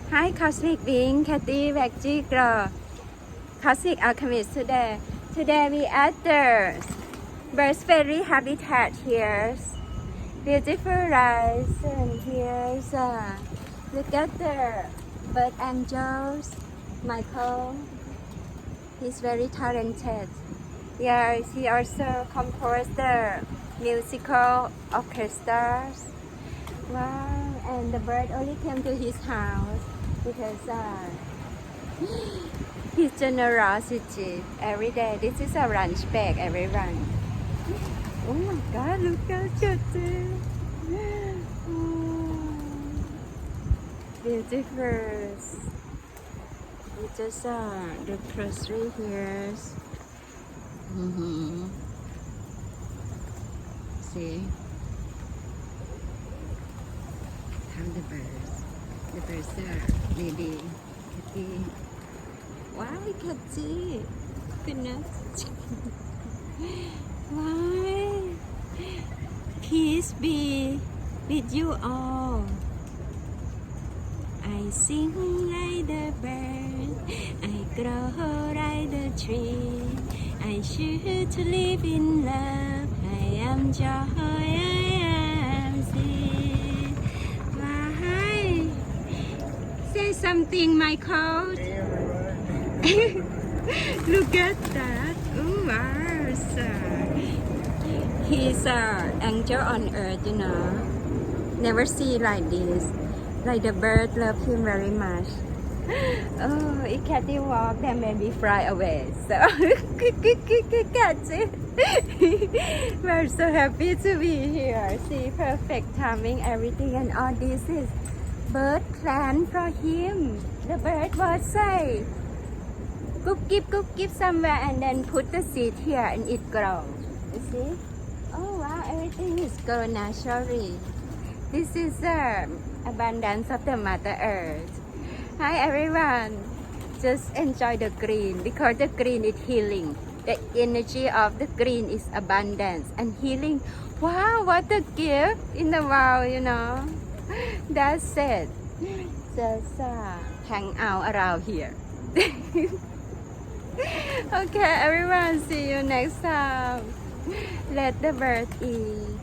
Hi, Cosmic Being, Kathy, Babaji, Girl, Cosmic Alchemist today. Today we at the Birds Fairy Habitat here. Beautiful rice and here's look at the bird angels. Michael, he's very talented. Yeah, he also composed the musical orchestras. Wow, and the bird only came to his house because his generosity every day. This is a lunch bag, everyone. Oh my God, look at it. Beautiful. We just the grocery here. See how the birds are maybe Kitty. Why Kitty? Goodness. Why? Peace be with you all. I sing like the bird, I grow like the tree. I choose to live in love. I am joy, I am sea. Why? Say something, Michael. Look at that. Oh, wow. He's an angel on earth, you know. Never see like this. Like the bird love him very much. Oh, if Cathy walk, then maybe fly away. So, catch it. We're so happy to be here. See, perfect timing, everything, and all this is bird plan for him. The bird was say, cook give somewhere, and then put the seed here, and it grow. You see? Oh wow, everything is grow naturally. This is the abundance of the Mother Earth. Hi everyone, just enjoy the green because the green is healing. The energy of the green is abundance and healing. Wow, what a gift in the world, you know. That's it. Just hang out around here. Okay everyone, see you next time. Let the bird eat.